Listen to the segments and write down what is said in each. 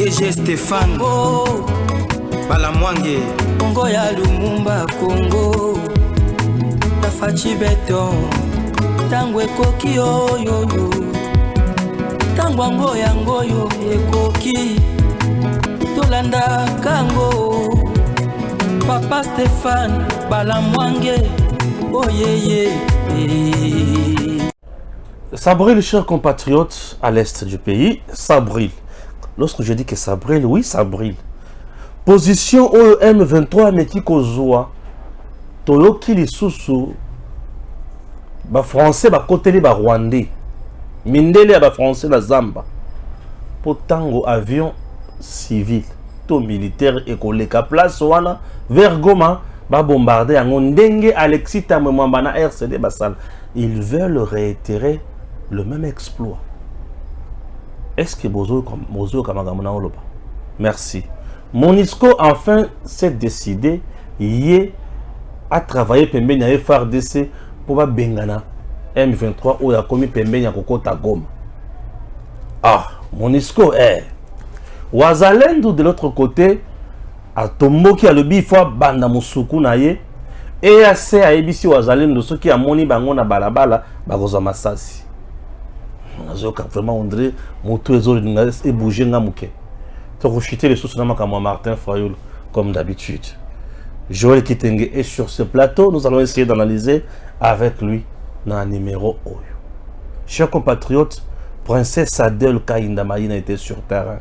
DG Stéphane Balamwange Congo ya Lumumba Congo La Fachi Beton Tango ekoki oyo Tango ango yango yo ekoki Tolanda kango Papa Stéphane Balamwange Oh yeah. Ça brûle, chers compatriotes, à l'est du pays. Ça brûle. Lorsque je dis que ça brûle, oui, ça brûle. Position M23 Meki Kozoa. Toyoki Lisusu. Ba français, ba côté ba rwandais. Mindele ba français na Zamba. Potango avion civil. To militaire écoleka place wana vers Goma. Ba bombarder yango ndenge Alexis Tamwamba na RCD basal. Ils veulent réitérer le même exploit. Est-ce que Bozo Kamagamona Oloba? Merci. Monisco enfin s'est décidé à travailler pembeni à FRDC pour ba bengana M23 ou ya komi pembeni ya kokota Goma. Ah, Monisco Wazalendo de l'autre côté a Tomboki a le bifwa banda musuku na ye et assez a ebisi Wazalendo ceux qui a moni bango na balabala bagoza masasi. Nazoka vraiment on dirait moto ezoli ngales et bouger ngamuke. To rechuter les sources na makamo Martin Fayoul comme d'habitude. Joël Kitenge est sur ce plateau, nous allons essayer d'analyser avec lui dans un numéro Oyo. Chers compatriotes, Princesse Adèle Kainda Maïna était sur terrain.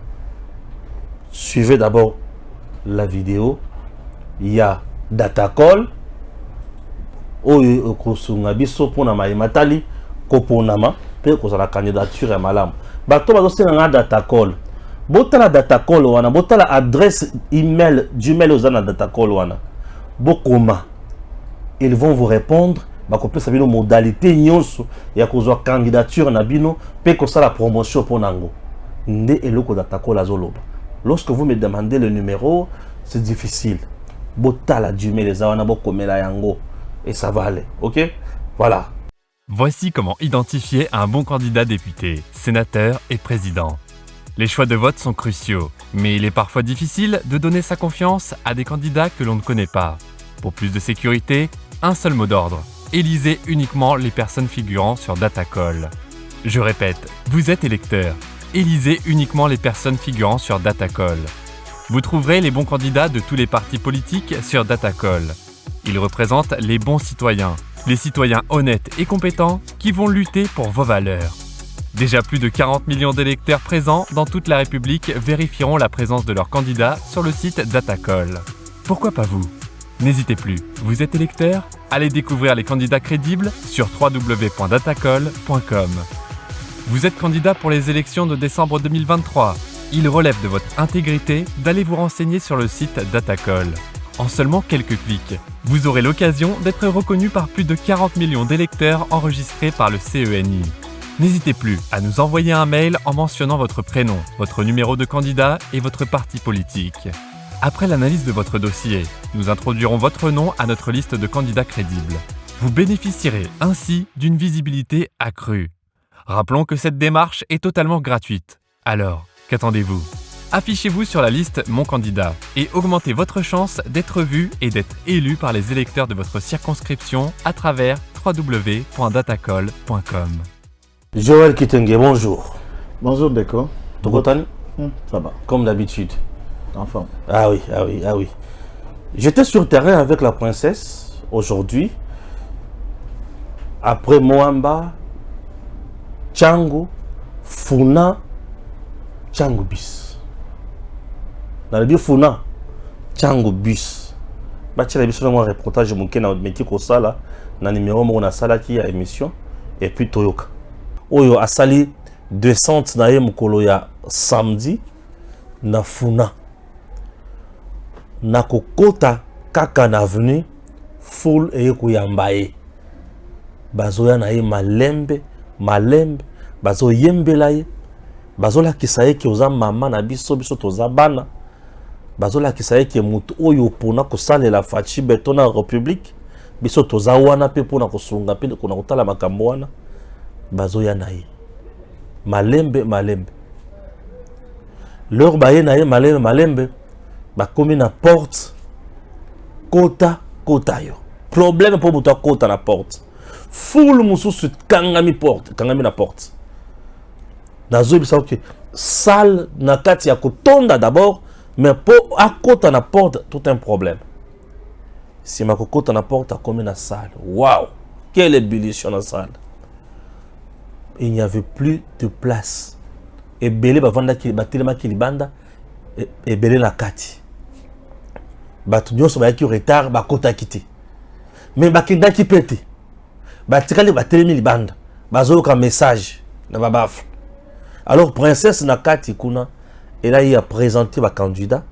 Suivez d'abord la vidéo. Il y a Datacall. Oyo kosunga biso pona Matali koponama pe ko la candidature ya malamu. Bato bazo senga Datacall. Botala Datacall wana, botala adresse email du mail aux ana Datacall wana. Bokoma. Ils vont vous répondre. Bakopesa bino modalité nyonso ya kozwa candidature na bino pe ko la promotion ponango. Nde eloko Datacall azoloba. Lorsque vous me demandez le numéro, c'est difficile. Botala du mail les awana bokomela yango et ça va aller. OK? Voilà. Voici comment identifier un bon candidat député, sénateur et président. Les choix de vote sont cruciaux, mais il est parfois difficile de donner sa confiance à des candidats que l'on ne connaît pas. Pour plus de sécurité, un seul mot d'ordre. Élisez uniquement les personnes figurant sur Datacall. Je répète, vous êtes électeur. Élisez uniquement les personnes figurant sur Datacall. Vous trouverez les bons candidats de tous les partis politiques sur Datacall. Ils représentent les bons citoyens, les citoyens honnêtes et compétents qui vont lutter pour vos valeurs. Déjà plus de 40 millions d'électeurs présents dans toute la République vérifieront la présence de leurs candidats sur le site Datacall. Pourquoi pas vous? N'hésitez plus, vous êtes électeur? Allez découvrir les candidats crédibles sur www.datacall.com. Vous êtes candidat pour les élections de décembre 2023. Il relève de votre intégrité d'aller vous renseigner sur le site Datacall. En seulement quelques clics, vous aurez l'occasion d'être reconnu par plus de 40 millions d'électeurs enregistrés par le CENI. N'hésitez plus à nous envoyer un mail en mentionnant votre prénom, votre numéro de candidat et votre parti politique. Après l'analyse de votre dossier, nous introduirons votre nom à notre liste de candidats crédibles. Vous bénéficierez ainsi d'une visibilité accrue. Rappelons que cette démarche est totalement gratuite. Alors, qu'attendez-vous? Affichez-vous sur la liste Mon Candidat et augmentez votre chance d'être vu et d'être élu par les électeurs de votre circonscription à travers www.datacall.com. Joël Kitenge, bonjour. Bonjour, Déco. Tokotani? Ça va. Comme d'habitude. Enfin. Ah oui. J'étais sur terrain avec la princesse aujourd'hui. Après Moamba, Tchango, Funa, Tchango bis. Dans le dit Funa, Tchango bis. Bâti la bis sur un reportage mon na métier ko sala na numéro mo na sala qui a émission et puis Toyoka. Oyo asali descente na ye mukolo ya samedi na Funa. Na kokota kaka na avenue full eye kuyamba ye. Bazoya na ye malembe bazo yembela ye. Bazola kisaye ki oza mama na biso toza bana. Bazola kisaye ki mutu oyo pona kosalela fachi beton na République. Biso toza wana pe pona kosunga pe kona kotala makambo wana. Bazoya na ye. Malembe. leur baye na ye malembe malembe bakomi na porte kota yo problème pour mutu kota na porte foule mususu kangami na porte nazobisa que salle na kati ya kotonda d'abord mais pour akota na porte tout un problème si ma kokota na porte akomi na salle waouh quelle ébullition dans la salle il n'y avait plus de place et belé bavanda ki batelema ki libanda et belé na kati batu nyonso ba ki retard ba kota kité mais bakenda ki pété batikali batelemi libanda bazoka message na babaf alors princesse na kati kuna et là il a présenté ba candidat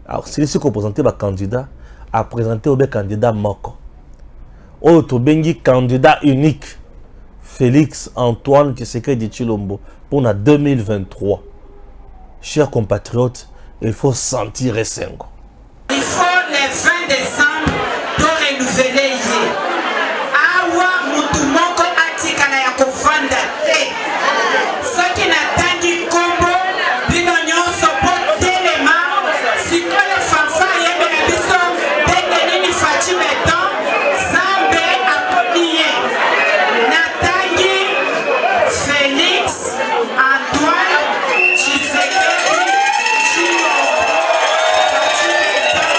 alors celui-ci qui présenté ba candidat a présenté au candidat moko auto bengi candidat unique Félix Antoine Tshisekedi Tshilombo pour la 2023. Chers compatriotes, il faut sentir Sengo. Il faut le 20 décembre pour renouveler hier. Awa mutumoko atikana ya kufanda te. Soki natangi kombo bino nyonso po telema sikoyo fafa yebe na biso ndenge nini faci beton zambe akomiye. Natangi Félix Antoine Tshisekedi Tshilombo faci beton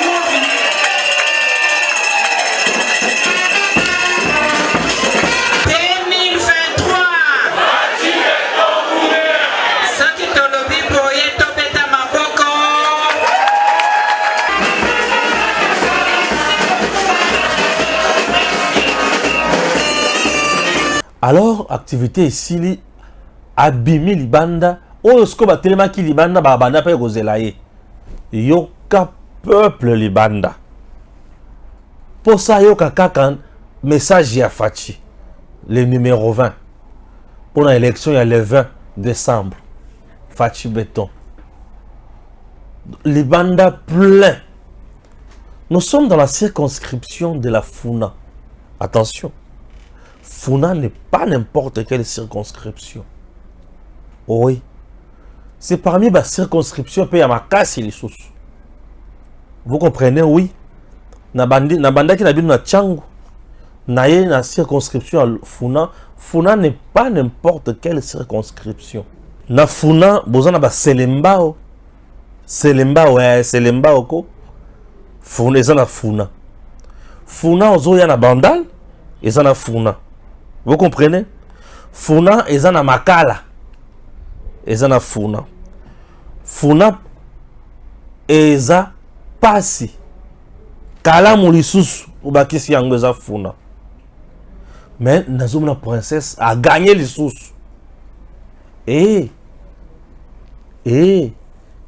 mouvement. Alors, activité ici, abimi libanda, oyo sko ba telema ki libanda ba banda pe kozela ye. Yoka peuple libanda. Pour ça yoka kaka message ya Fachi, le numéro 20. Pour l'élection il y a le 20 décembre. Fachi Béton. Libanda plein. Nous sommes dans la circonscription de la Funa. Attention. Funa n'est pas n'importe quelle circonscription. Oui. C'est parmi les circonscriptions pays à Makasi les sous. Vous comprenez, oui. Nabanda qui n'a na Tchangu. Naye na circonscription à Funa. Funa n'est pas n'importe quelle circonscription. Na Funa, bozana ba Selembao. Selembao, ouais, Selembao ko. Funa, ezana Funa. Funa, ozo ya na Bandal, ezana Funa. Vous comprenez? Funa ezana Makala. Ezana Funa. Funa eza Pasi. Kala Moulissus ou bakisi yango eza Funa. Mais Nazomna princesse a gagné les sous. Et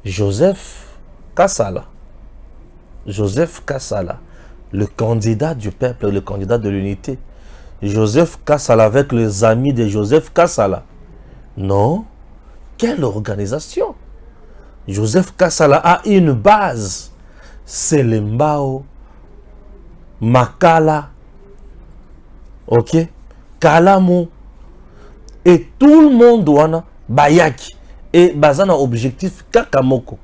Joseph Kassala. Joseph Kassala, le candidat du peuple, le candidat de l'unité. Joseph Kassala avec les amis de Joseph Kassala. Non. Quelle organisation? Joseph Kassala a une base. C'est le Mbao, Makala, ok, Kalamu. Et tout le monde doit Bayaki. Et Bazana objectif Kakamoko.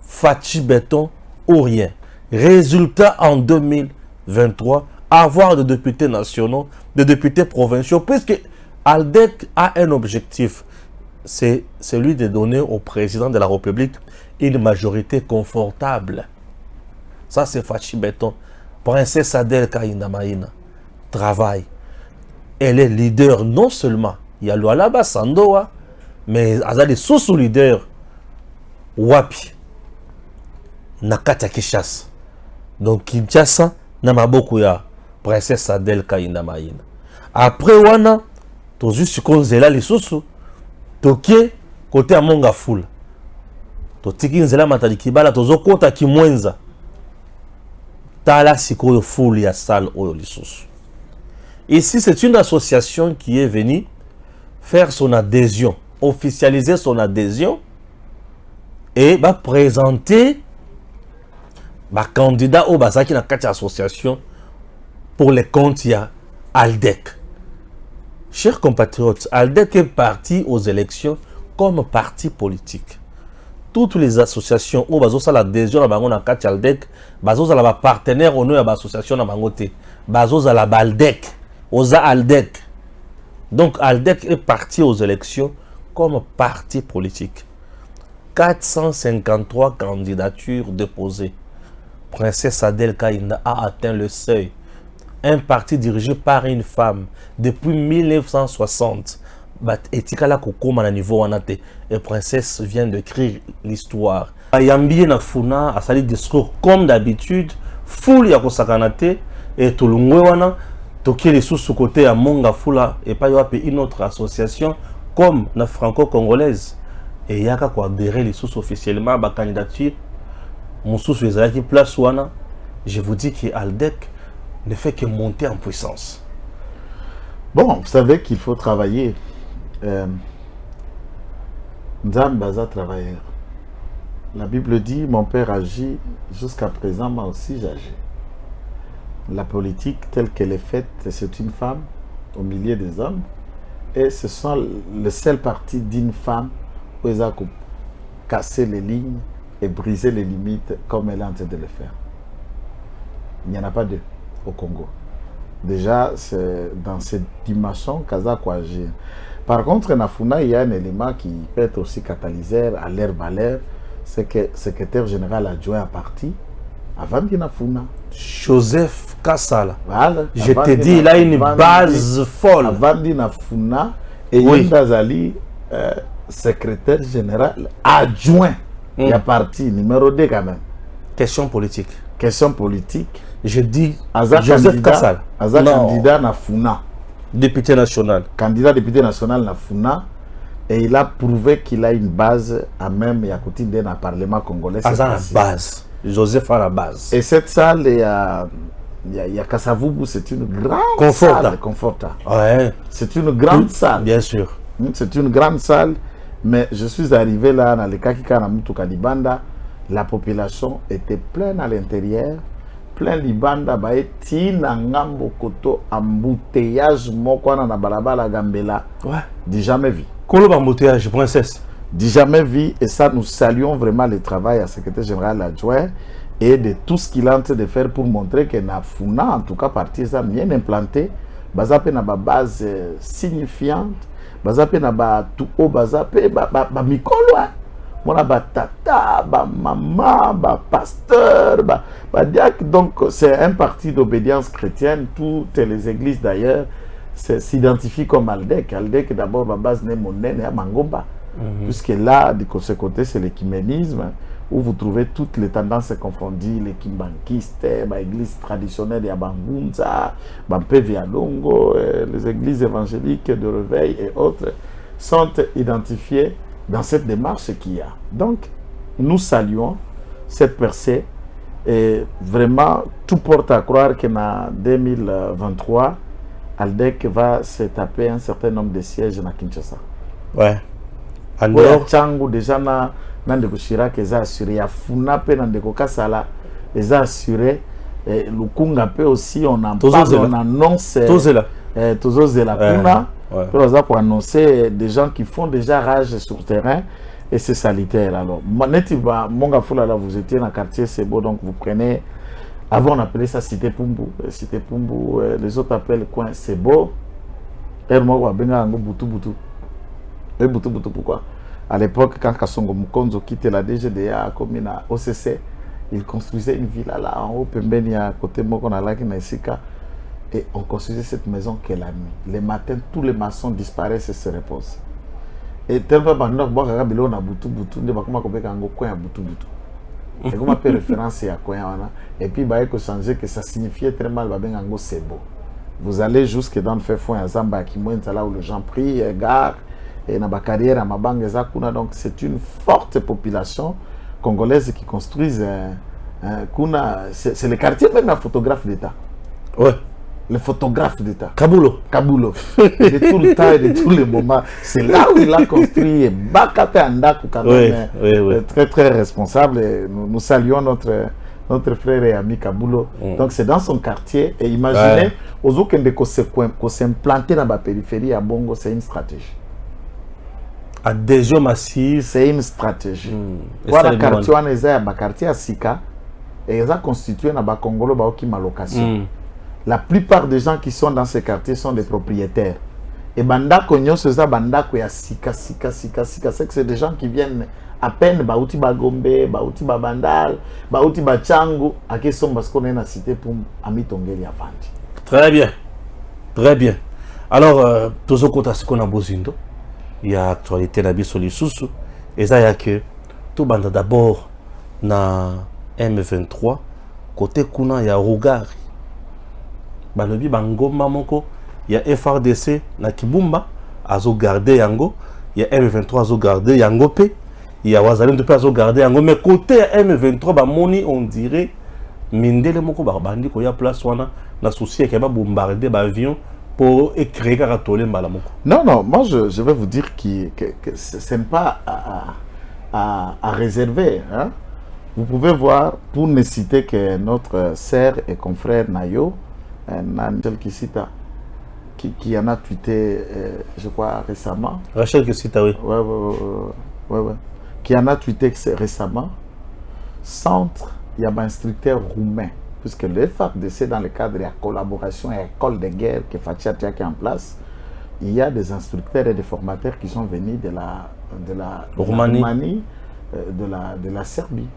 Fachi Béton ou rien. Résultat en 2023. Avoir des députés nationaux, des députés provinciaux, puisque Aldec a un objectif, c'est celui de donner au président de la République une majorité confortable. Ça, c'est Fachi Béton. Princesse Adel Kainamaïna travaille. Elle est leader non seulement, il y a Lualaba Sandoa, mais elle a des sous-leaders. Wapi. Nakata Kishas. Donc Kinshasa, Namaboku ya Princesse Adel Kainamaïna. Après wana, tozu sikonzela lisusu, toke côté à Monga Foul. Totiki nzela matali kibala tozo kota kimwenza. Tala sikoyo foule ya salle oyo lisusu. Ici, c'est une association qui est venue faire son adhésion, officialiser son adhésion et va présenter ma candidat au Bazaki dans quatre associations pour les comptes il y a Aldec. Chers compatriotes, Aldec est parti aux élections comme parti politique. toutes les associations où bazo la adhésion na bango na kati Aldec, bazo la partenaire au nom ya association na bango te. Bazo la Baldec, oza Aldec. Donc Aldec est parti aux élections comme parti politique. 453 candidatures déposées. Princesse Adèle Kaïnda a atteint le seuil. Un parti dirigé par une femme depuis 1960. Etikala kokoma na niveau wanate. Et Princesse vient d'écrire l'histoire. Ayambi na funa a sali discours comme d'habitude. Foule ya kosakanate. Et Tolungwe wana. Toki les sous côté à Monga Fula. Et pas une autre association comme la franco-congolaise. Et yaka ko adhérer les sous officiellement à la candidature. Mon sous qui place wana. Je vous dis que Aldec ne fait que monter en puissance. Bon, vous savez qu'il faut travailler. Nzambaza travailleur. La Bible dit, mon père agit, jusqu'à présent, moi aussi j'agis. La politique telle qu'elle est faite, c'est une femme au milieu des hommes. Et ce sont le seul parti d'une femme où ils ont cassé les lignes et brisé les limites comme elle est en train de le faire. Il n'y en a pas deux au Congo. Déjà, c'est dans cette dimension Kazako agir. Par contre, Nafuna, il y a un élément qui peut être aussi catalyseur à l'air valeur, c'est que le secrétaire général adjoint à parti, avant Nafuna. Joseph Kassala. Voilà. Je te dis, il a une base folle. Avant Nafuna, et oui. Yindazali, secrétaire général adjoint. Il y a parti numéro 2 quand même. Question politique. Question politique. Je dis Joseph Kassala. Aza candidat na Funa. Député national. Candidat député national na Funa. Et il a prouvé qu'il a une base à même et à côté d'un parlement congolais. Aza la base. Joseph a la base. Et cette salle, il y a Kassavubu, c'est une grande salle. Confortable. Ouais. C'est une grande salle. Bien sûr. C'est une grande salle. Mais je suis arrivé là, dans le Kakika Namutu Kalibanda. La population était pleine à l'intérieur. Plein Libanda, tina ngambo koto embouteillage mokwana na balabala Gambela. Ouais. Dit jamais vu. Koloba embouteillage, princesse. Dit jamais vu. Et ça, nous saluons vraiment le travail à secrétaire général adjoint et de tout ce qu'il est en train de faire pour montrer que Nafuna, en tout cas, partie ça bien implanté. Bazape na ba base signifiante. Bazape na ba tout haut, bazape ba mikolo. Mona ba tata, ba maman, ba pasteur, ba diacre. Donc c'est un parti d'obédience chrétienne. Toutes les églises d'ailleurs s'identifient comme Aldec. Aldec d'abord ba base né monnaie à Mangomba. Puisque là de ce côté c'est l'écuménisme où vous trouvez toutes les tendances confondues, les kimbankistes, ba église traditionnelle ya Bangunza, ba Pevialongo, les églises évangéliques de réveil et autres sont identifiées dans cette démarche qu'il y a. Donc, nous saluons cette percée et vraiment, tout porte à croire qu'en 2023, Aldec va se taper un certain nombre de sièges à Kinshasa. Ouais. Alors, Tchango, déjà, Nandeko Chirac, ils ont assuré. Il y a Funape, Nandeko Kassala, ils ont assuré. Lukunga peut aussi, on en parle, on annonce. Tozozela Kuna. Pour annoncer des gens qui font déjà rage sur le terrain et c'est salutaire. Alors, Monga Fula, là, vous étiez dans le quartier, c'est beau, donc vous prenez. Avant, on appelait ça Cité Pumbu. Cité Pumbu, les autres appellent coin, c'est beau. Et moi, Boutou Boutou. Et Boutou Boutou, pourquoi? À l'époque, quand Kassongo Mukonzo quittait la DGDA, comme à OCC, il construisait une villa là en haut, Pembeni, à côté de Mokonalaki, Naisika. Et on construisait cette maison que la nuit. Les matins, tous les maçons disparaissent et se reposent. Et tellement on a Boutou Boutou, on a Boutou Boutou. Et comme on fait référence à quoi et puis il faut changer que ça signifiait très mal, c'est beau. Vous allez jusque dans le fait fond à Zamba qui là où les gens prient, gare et dans la carrière à Mabang Zakuna. Donc c'est une forte population congolaise qui construisent Kuna. C'est le quartier même un photographe d'État. Ouais. Le photographe d'État. Kaboulo. Kaboulo. De tout le temps et de tous les moments. C'est là où il a construit Bakape Andaku quand même. Oui. Très très responsable. Et nous saluons notre frère et ami Kaboulo. Donc c'est dans son quartier. Et imaginez, aux autres qu'on s'est implanté dans la périphérie à Bongo, c'est une stratégie. Adhésion massive. C'est une stratégie. Voilà, quartier on est à quartier à Sika et ils ont constitué na Bakongolo baoki malocation. La plupart des gens qui sont dans ces quartiers sont des propriétaires. Et bandako nyonso za bandako ya Sika, c'est que c'est des gens qui viennent à peine baouti bagombe, baouti babandal, baouti bachangu, à qui sont parce qu'on est na cité pour ami tongeli à vendre. Très bien. Très bien. Alors, tous au côté ce qu'on a besoin, il y a actualité na biso lisusu et ça y a que tout banda d'abord na M23 côté kuna ya Rugari. Balobi bangoma moko ya FRDC na Kibumba azo garder yango, ya M23 azo garder yango pe, ya Wazalendo pe azo garder yango, mais côté ya M23 ba moni on dirait mindele moko ba bandi ko ya place wana na souci que ba bombarder ba avion pour créer karatolé mbala moko. Non, moi je vais vous dire que ce n'est pas à réserver, hein. Vous pouvez voir, pour ne citer que notre sœur et confrère Nayo, Rachel Kisita, qui en a tweeté, je crois, récemment. Rachel Kisita, oui. Ouais. Qui en a tweeté récemment. Centre, il y a un instructeur roumain, puisque le FARDC, dans le cadre de la collaboration et école de guerre que Fatih a mis en place, il y a des instructeurs et des formateurs qui sont venus de la Roumanie, de la Serbie.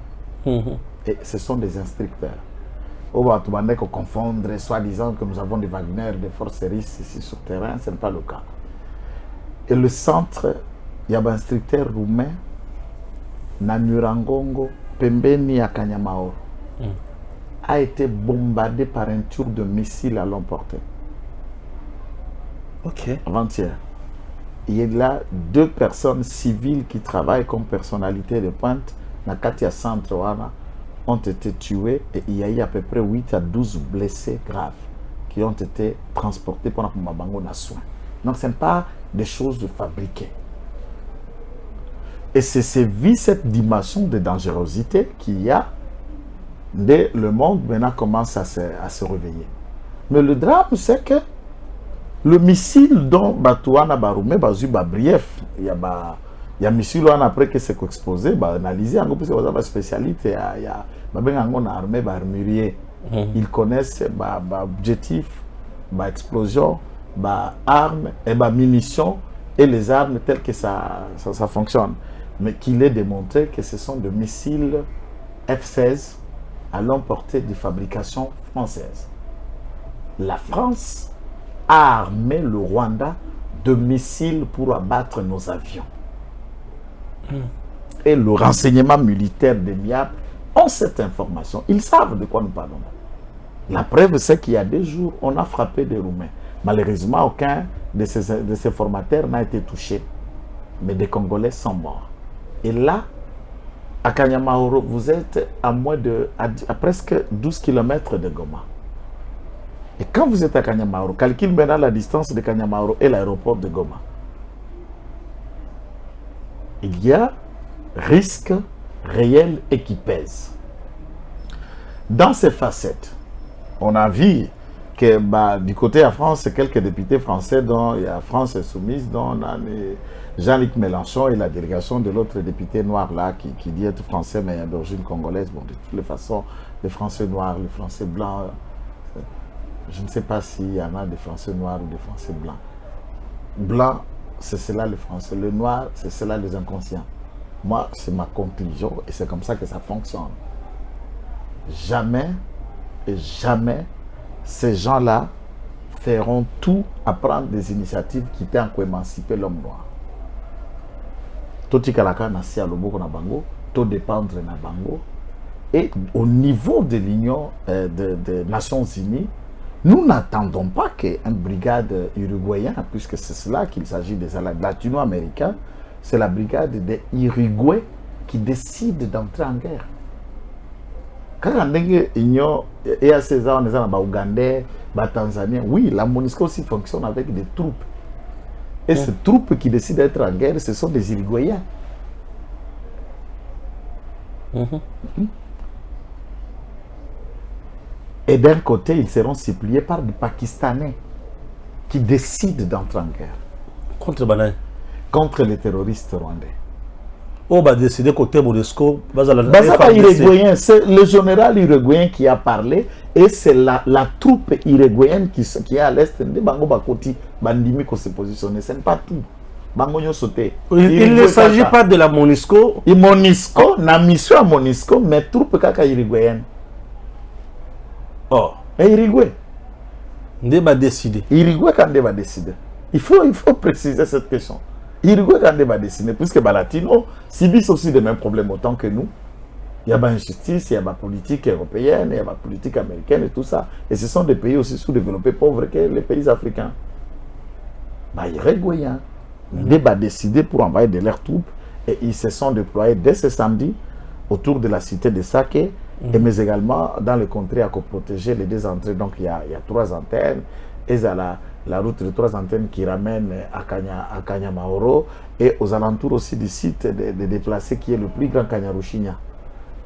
Et ce sont des instructeurs. On va confondre, soi-disant que nous avons des Wagner, des forces russes ici sur le terrain, ce n'est pas le cas. Et le centre, il y a un instructeur roumain, Namurangongo, Pembeni à Kanyamaoro, a été bombardé par un tour de missiles à longue portée. Ok. Avant-hier. Il y a là 2 personnes civiles qui travaillent comme personnalité de pointe. Na Katia Centre ont été tués et il y a eu à peu près 8 à 12 blessés graves qui ont été transportés pendant que Mabango n'a soin. Donc ce n'est pas des choses fabriquées. Et c'est vu cette dimension de dangerosité qu'il y a, dès le monde maintenant commence à se réveiller. Mais le drame, c'est que le missile dont Batouana Baroumé, brief, il y a un missile après que c'est exposé, analysé, parce que c'est une spécialité, il y a une armée armurier. Ils connaissent l'objectif, l'explosion, l'arme, et munitions et les armes telles que ça fonctionne. Mais qu'il est démontré que ce sont des missiles F-16 à longue portée de fabrication française. La France a armé le Rwanda de missiles pour abattre nos avions. Et le renseignement militaire des MIAP ont cette information. Ils savent de quoi nous parlons. La preuve, c'est qu'il y a 2 jours, on a frappé des Roumains. Malheureusement, aucun de ces formateurs n'a été touché. Mais des Congolais sont morts. Et là, à Kanyamaoro, vous êtes à presque 12 km de Goma. Et quand vous êtes à Kanyamaoro, calcule maintenant la distance de Kanyamaoro et l'aéroport de Goma. Il y a risque réel et qui pèse. Dans ces facettes, on a vu que du côté de la France, quelques députés français, dont il y a France Insoumise, dont on a Jean-Luc Mélenchon et la délégation de l'autre député noir là, qui dit être français mais d'origine congolaise. Bon, de toutes les façons, les Français noirs, les Français blancs, je ne sais pas s'il y en a des Français noirs ou des Français blancs. Blanc, c'est cela les Français. Le noir, c'est cela les inconscients. Moi, c'est ma conclusion et c'est comme ça que ça fonctionne. Jamais et jamais ces gens-là feront tout à prendre des initiatives qui tentent à émanciper l'homme noir. Tout kalaka na si aloboko na bango, tout dépendre na bango. Et au niveau de l'Union des Nations Unies, nous n'attendons pas qu'une brigade uruguayenne, puisque c'est cela qu'il s'agit des latino-américains, c'est la brigade des Uruguay qui décide d'entrer en guerre. Quand on est l'Union et à ces ans, on est en Ougandais, Tanzanie, oui, la MONUSCO aussi fonctionne avec des troupes. Et ces troupes qui décident d'être en guerre, ce sont des Uruguayens. Et d'un côté, ils seront suppliés par des Pakistanais qui décident d'entrer en guerre. Contre Banaï. contre les terroristes rwandais. On va décider côté Monesco. C'est le général uruguayen qui a parlé et c'est la troupe uruguayenne qui est à l'est de Bango Bakoti, Bandimi qui s'est positionné. Ce n'est pas tout. Il ne s'agit pas de la Monisco. Et Monisco, na mission à Monisco, mais troupe kaka uruguayenne. Oh. Et Uruguay. Il va décider. Uruguay quand il va décider. Il faut préciser cette question. Uruguay quand il va décider, puisque les Latinos subissent aussi les mêmes problèmes autant que nous. Il y a une injustice, il y a la politique européenne, il y a la politique américaine et tout ça. Et ce sont des pays aussi sous-développés, pauvres que les pays africains. Uruguayens. Ils ont décidé pour envoyer de leurs troupes et ils se sont déployés dès ce samedi autour de la cité de Sake, mais également dans le contrées à protéger les deux entrées. Donc il y a 3 antennes et il y a la route de 3 antennes qui ramène à Kanyamaoro et aux alentours aussi du site de déplacés qui est le plus grand Kanyarushinya.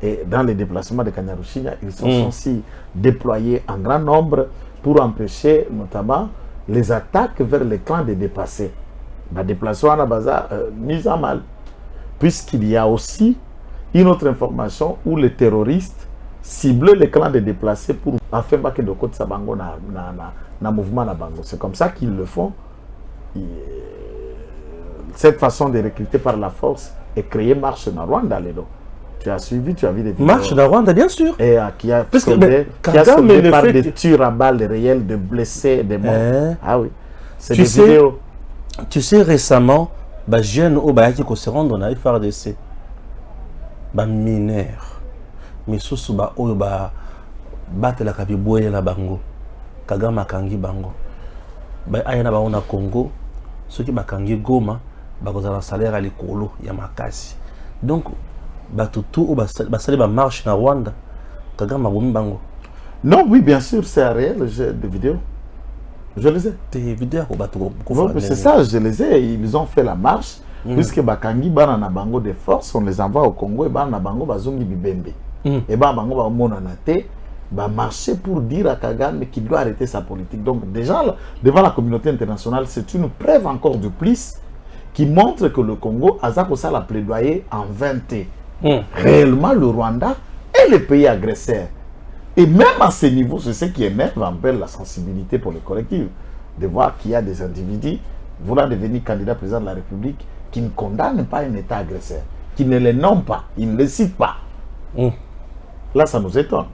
Et dans les déplacements de Kanyarushinya, ils sont aussi déployés en grand nombre pour empêcher notamment les attaques vers les clans des déplacés. La déplacement à la base mise en mal. Puisqu'il y a aussi une autre information où les terroristes ciblent les clans de déplacés pour faire que de côté Sabango na mouvement na bango. C'est comme ça qu'ils le font. Cette façon de recruter par la force et créer marche dans Rwanda. Tu as suivi, tu as vu des vidéos. Marche dans Rwanda, bien sûr. Et qui a soldé par des tirs à balles réels, de blessés, des morts. Ah oui. C'est des vidéos. Tu sais, récemment, les jeunes qui se rendent dans la FRDC, les mineurs, mais surtout les battent la kabiboye la bango, kagama kangi bango. Ayana ba ona Congo, ceux qui bakangi Goma, bakoza na salaire à l'écolo, ya makasi. Donc, batutu ou basali ba marche na Rwanda, kagama bomi bango. Non, oui, bien sûr, c'est réel, j'ai des vidéos. Je les ai. Tes vidéos, c'est ça, je les ai. Ils ont fait la marche. Puisque Bakangi, Banana Bango de force, on les envoie au Congo et Banana Bango, Bazongi Bibembe. Et Banana Bango, Bamonanate, va marcher pour dire à Kagame qu'il doit arrêter sa politique. Donc, déjà, devant la communauté internationale, c'est une preuve encore de plus qui montre que le Congo a ça la plaidoyer en 20. Réellement, le Rwanda est le pays agresseur. Et même à ce niveau, c'est ce qui énerve un peu la sensibilité pour le collectif. De voir qu'il y a des individus voulant devenir candidat président de la République qui ne condamnent pas un État agresseur, qui ne les nomment pas, ils ne les citent pas. Là, ça nous étonne.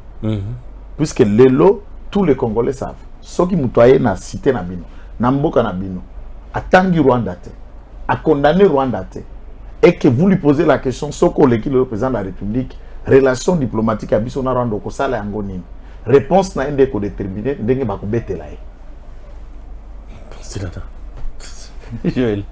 Puisque l'élo, tous les Congolais savent. Ceux qui m'outoyaient na cité na bino, na mboka na bino, a tangi Rwanda te, a condamné Rwanda te, et que vous lui posez la question, ce qu'on est le président de la République, relation diplomatique à Bissona Rwanda ko sala ngoni. Réponse na ende ko déterminer ndenge ba ko betela e. C'est là. Joël.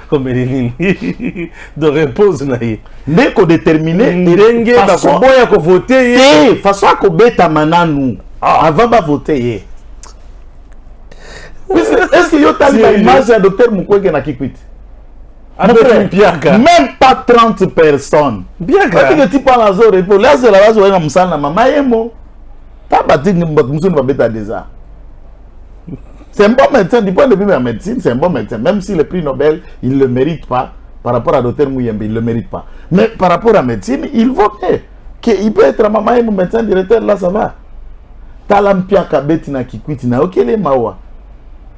Comme de réponse na ye. Ndenge ko déterminer ndenge ba ko boya ko voter ye. Façon ko beta mananu. Avant ba voter ye. Est-ce que yo tali ba image à docteur Mukwege na Kikwit? Même pas 30 personnes. Bien que tu parles à Zoro, pour là, c'est la base où on s'en a maman et moi. T'as battu une bonne va mettre à déjà. C'est un bon médecin, du point de vue de la médecine, c'est un bon médecin. Même si le prix Nobel, il ne le mérite pas, par rapport à Dr Mouyembe, il ne le mérite pas. Mais par rapport à la médecine, il vaut mieux. Il peut être maman et mon médecin directeur, là, ça va. T'as l'ampia kabeti na kikwiti na okele mawa.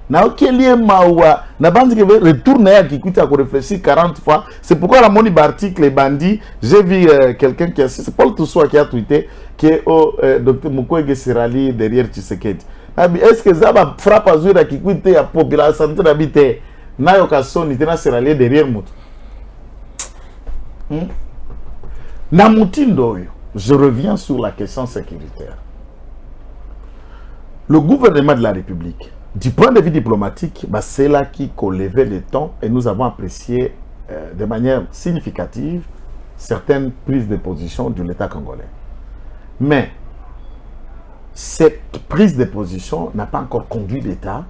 Na okeli mawa na bandi que retourne à Kikwiti à réfléchir 40 fois. C'est pourquoi la moni article les bandits, j'ai vu quelqu'un qui a c'est Paul Toussoua qui a tweeté que Dr Mukwege se rallie derrière Tshisekedi. Est-ce que ça va frapper à Zura Kikwiti à population santé d'habiter na yokasoni tena se rallier derrière mutu. Na mutindo yo, je reviens sur la question sécuritaire. Le gouvernement de la République, du point de vue diplomatique, c'est là qui a levé le ton et nous avons apprécié de manière significative certaines prises de position de l'État congolais. Mais cette prise de position n'a pas encore conduit l'État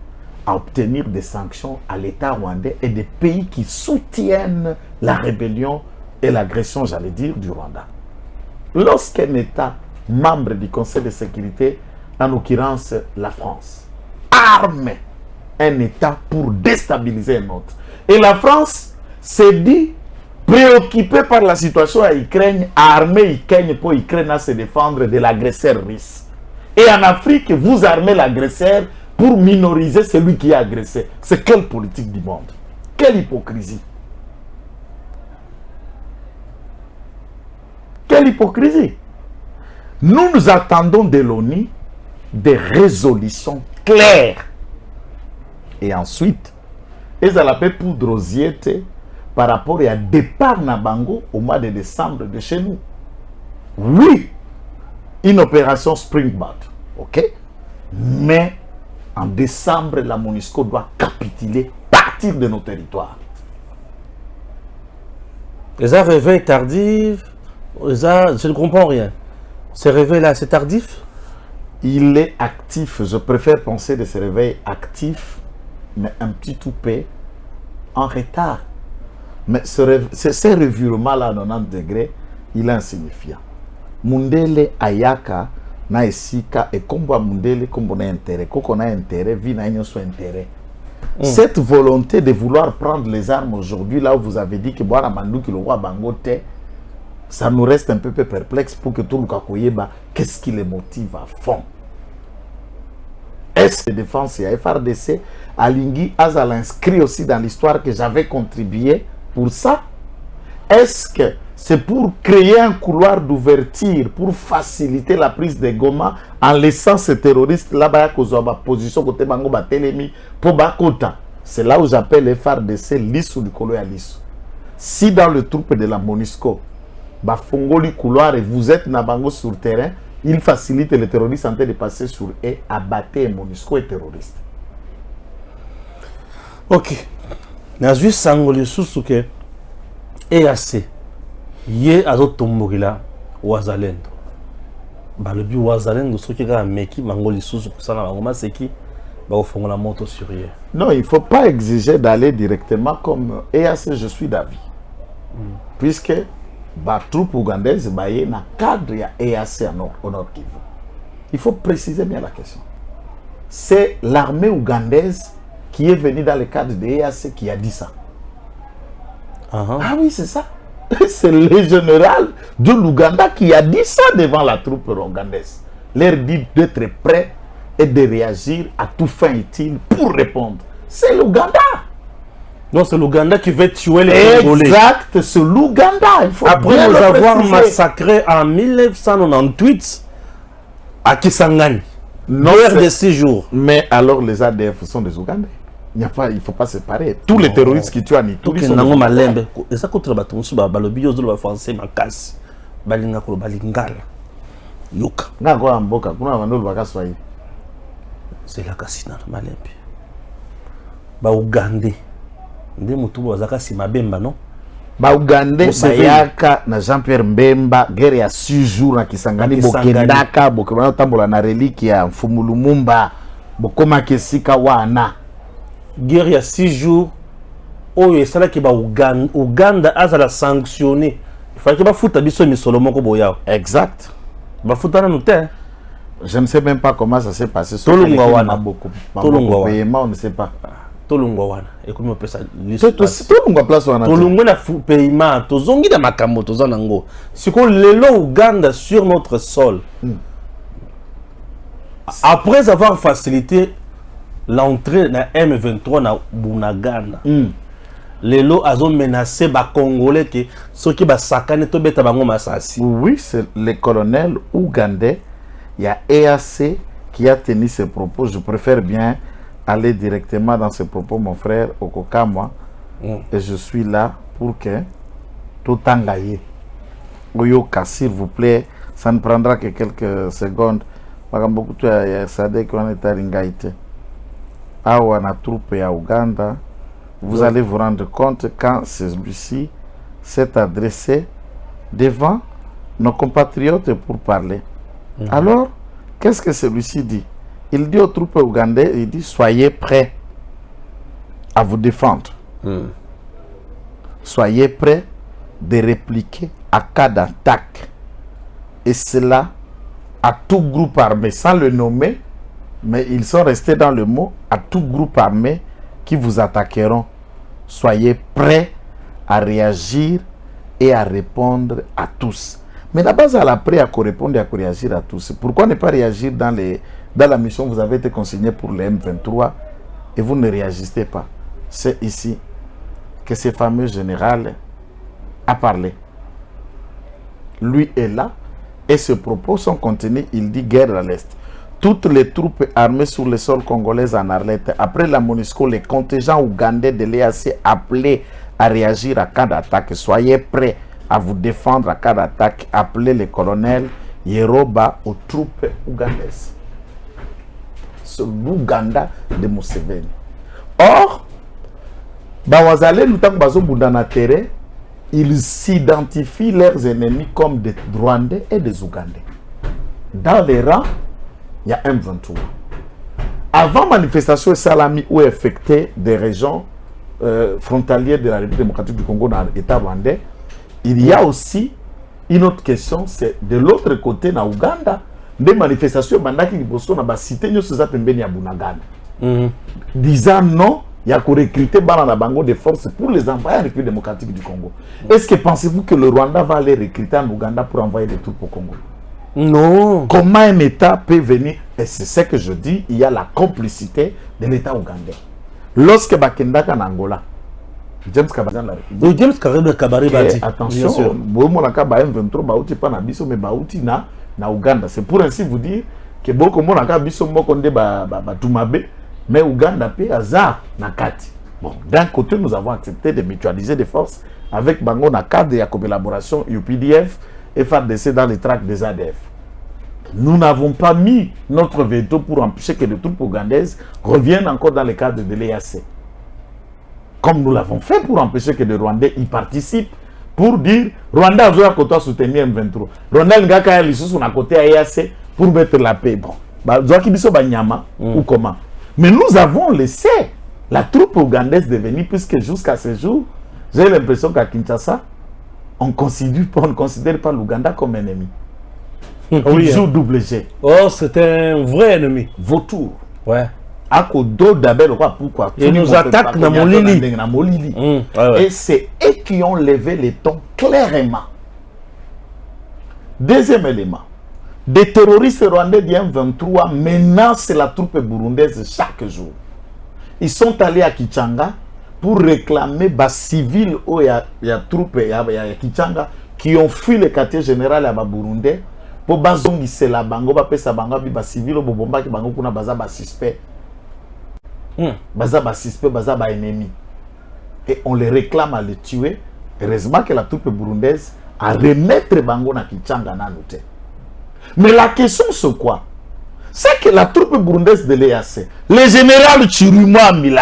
à obtenir des sanctions à l'État rwandais et des pays qui soutiennent la rébellion et l'agression, j'allais dire, du Rwanda. Lorsqu'un État membre du Conseil de sécurité, en l'occurrence la France, arme un État pour déstabiliser un autre. Et la France s'est dit, préoccupé par la situation à Ukraine, a armé Ukraine pour Ukraine à se défendre de l'agresseur russe. Et en Afrique, vous armez l'agresseur pour minoriser celui qui a agressé. C'est quelle politique du monde? Quelle hypocrisie? Quelle hypocrisie? Nous attendons de l'ONU des résolutions claires. Et ensuite, ils ont appelé poudre aux yeux par rapport à départ Nabango au mois de décembre de chez nous. Oui, une opération Springboard, ok? Mais en décembre, la MONUSCO doit capituler, partir de nos territoires. Les réveil tardif, je ne comprends rien. Ce réveil-là, c'est tardif? Il est actif. Je préfère penser de ce réveil actif, mais un petit toupet en retard. Mais ce revirement-là à 90 degrés, il est insignifiant. Mundele Ayaka, na esika, et comme Mundele, comme on a intérêt, quand on a intérêt, vie n'a pas intérêt. Cette volonté de vouloir prendre les armes aujourd'hui, là où vous avez dit que Boara Mandou, qui le roi Bangote, ça nous reste un peu perplexe pour que tout le Kakoyeba, qu'est-ce qui les motive à fond? Est-ce que défense et FRDC, Alingui Azal inscrit aussi dans l'histoire que j'avais contribué pour ça? Est-ce que c'est pour créer un couloir d'ouverture, pour faciliter la prise de Goma en laissant ces terroristes là-bas à position côté Bango Batelemi pour Bakota? C'est là où j'appelle FRDC l'issue du colo à l'issue. Si dans le troupe de la MONUSCO, Bafongoli couloir et vous êtes Nabango sur terrain, il facilite les terroristes en train de passer sur eux, abattre MONUSCO et terroristes. Ok. Nazui Sangoli Susuke EAC. Yé azotombokila wazalendo. Balobi wazalendo soki ka meki mangoli susu kusana bangoma seki ba ofongola moto sur yé. Non, il ne faut pas exiger d'aller directement comme EAC, je suis d'avis. Puisque la troupe ougandaise est dans le cadre de EAC au Nord Kivu. Il faut préciser bien la question. C'est l'armée ougandaise qui est venue dans le cadre de EAC qui a dit ça. Ah oui, c'est ça. C'est le général de l'Ouganda qui a dit ça devant la troupe ougandaise. Leur dit d'être prêt et de réagir à tout fin utile pour répondre. C'est l'Ouganda. Non, c'est l'Ouganda qui veut tuer les Congolais. Exact, c'est l'Ouganda. Après nous avoir massacré en 1998 à Kisangani, lors de 6 jours. Mais alors les ADF sont des Ougandais. Il ne faut pas séparer. Tous les terroristes qui tuent en Ituri sont des Ougandais. Et ça contre le bâton, balobi yozo le français makasi. Balinga ko balingala. Yoka. Na ko amboka, kuna vandolo bakaswayi. C'est la kasina malembe. Ba Ougandais. Nde mutubu wazaka sima bemba non? Ba Ougandais bayaka na Jean-Pierre Mbemba guerre ya 6 jours na Kisangani bokendaka bokemana tambola na relique ya Mfumu Lumumba bokoma kesika wana. Guerre il y a 6 jours, oh et ça là qui va Ouganda a la sanctionné. Il fallait que va foutre biso mi Solomon ko boya. Exact. Va foutre na noté. Je ne sais même pas comment ça s'est passé. Tolongwa wana. Tolongwa wana. On ne sait pas. Tolongwa wana. Et comment on peut ça? Tolongwa place wana. Tolongwa na paiement. Tozongi na makambo tozanango. Si ko lelo Ouganda sur notre sol. Après avoir facilité l'entrée de M23 na Bunagana. Les lots ont menacé les Congolais que ceux qui ont sakane to beta bango masasi. Oui, c'est le colonel ougandais. Il y a EAC qui a tenu ses propos. Je préfère bien aller directement dans ses propos, mon frère Okokamwa. Et je suis là pour que tout engaye. Oyoka, s'il vous plaît, ça ne prendra que quelques secondes. Beaucoup de Sadek qui est à Ringaïte. Awa na troupe ya Ouganda, vous allez vous rendre compte quand celui-ci s'est adressé devant nos compatriotes pour parler. Alors, qu'est-ce que celui-ci dit? Il dit aux troupes ougandaises, il dit, soyez prêts à vous défendre. Soyez prêts de répliquer à cas d'attaque. Et cela à tout groupe armé, sans le nommer, mais ils sont restés dans le mot, à tout groupe armé qui vous attaqueront. Soyez prêts à réagir et à répondre à tous. Mais la base à l'après à répondre et à réagir à tous. Pourquoi ne pas réagir dans la mission que vous avez été consigné pour le M23 et vous ne réagissez pas? C'est ici que ce fameux général a parlé. Lui est là et ses propos sont contenus, il dit guerre à l'Est. Toutes les troupes armées sur le sol congolais en Arlette, après la MONUSCO, les contingents ougandais de l'EAC appelés à réagir à cas d'attaque. Soyez prêts à vous défendre à cas d'attaque. Appelez le colonel Yeroba aux troupes ougandaises. C'est l'Ouganda de Museveni. Or, Bawazale, ils s'identifient leurs ennemis comme des Rwandais et des Ougandais. Dans les rangs, il y a M23. Avant manifestation Salami où affecté des régions frontalières de la République démocratique du Congo dans l'État rwandais, il y a aussi une autre question, c'est de l'autre côté, dans Ouganda, des manifestations qui sont dans la cité disant non, il y a qu'on recruter des forces pour les envoyer à la République démocratique du Congo. Est-ce que pensez-vous que le Rwanda va aller recruter en Ouganda pour envoyer des troupes au Congo? Non. Comment un État peut venir? Et c'est ce que je dis, il y a la complicité de l'État ougandais. Lorsque Bakenda en Angola, James Kabaré dit attention, na Ouganda. C'est pour ainsi vous dire que beaucoup de gens mais Ouganda paie hasard na kati. Bon, d'un côté, nous avons accepté de mutualiser des forces avec Bango na cadre de la collaboration UPDF et FARDC dans les tracts des ADF. Nous n'avons pas mis notre veto pour empêcher que les troupes ougandaises reviennent encore dans le cadre de l'EAC. Comme nous l'avons fait pour empêcher que les Rwandais y participent, pour dire Rwanda a soutenir M23. Rwanda a côté EAC pour mettre la paix. Bon, ou comment? Mais nous avons laissé la troupe ougandaise devenir, puisque jusqu'à ce jour, j'ai l'impression qu'à Kinshasa, on ne considère pas l'Ouganda comme ennemi. Oui, joue double G. Oh, c'est un vrai ennemi. Vautour. Ouais. Pourquoi? Et nous attaquent dans Molili. Et c'est eux qui ont levé les tons clairement. Deuxième élément. Des terroristes rwandais du M23 menacent la troupe burundaise chaque jour. Ils sont allés à Kichanga pour réclamer des civils où il y a troupes à Kichanga qui ont fui le quartier général à Burundais pour bazongi c'est la bango ba pesa bango bi ba civil bo bomba ki bango kuna baza ba suspect. Baza ba suspect, baza ba ennemi. Et on les réclame à les tuer. Heureusement que la troupe burundaise a remettre bango na Kichanga na noté. Mais la question c'est quoi? C'est que la troupe burundaise de l'EAC, le général Chirumwa Mila,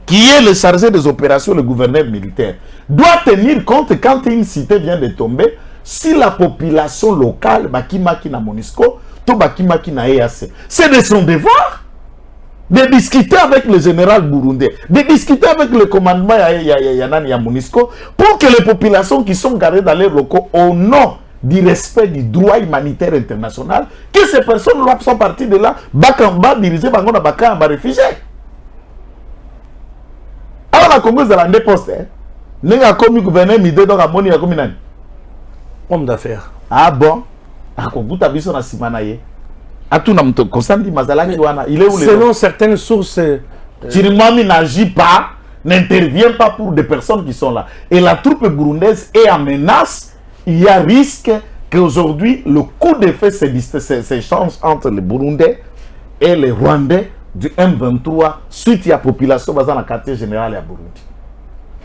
qui est le chargé des opérations, le gouverneur militaire, doit tenir compte quand une cité vient de tomber, si la population locale, Bakimaki na MONUSCO, to Bakimaki na EAC, c'est de son devoir de discuter avec le général burundais, de discuter avec le commandement ya MONUSCO, pour que les populations qui sont garées dans les locaux au nom du respect du droit humanitaire international, que ces personnes-là sont parties de là, Bakamba dirigé par Bakamba réfugiés. Alors la Congo est des postes. N'a commis gouverneur Midé dans la monnaie à communal. Homme d'affaires. Ah bon? Ah Congo t'as vu son asimanaye. Ah tout n'a pas consenti Mazalaki wana. Il est où les? Selon certaines sources, Chirimami n'agit pas, n'intervient pas pour des personnes qui sont là. Et la troupe burundaise est en menace. Il y a risque qu'aujourd'hui, le coup d'effet s'échange entre les Burundais et les Rwandais du M23 suite à la population basée dans le quartier général à Burundi.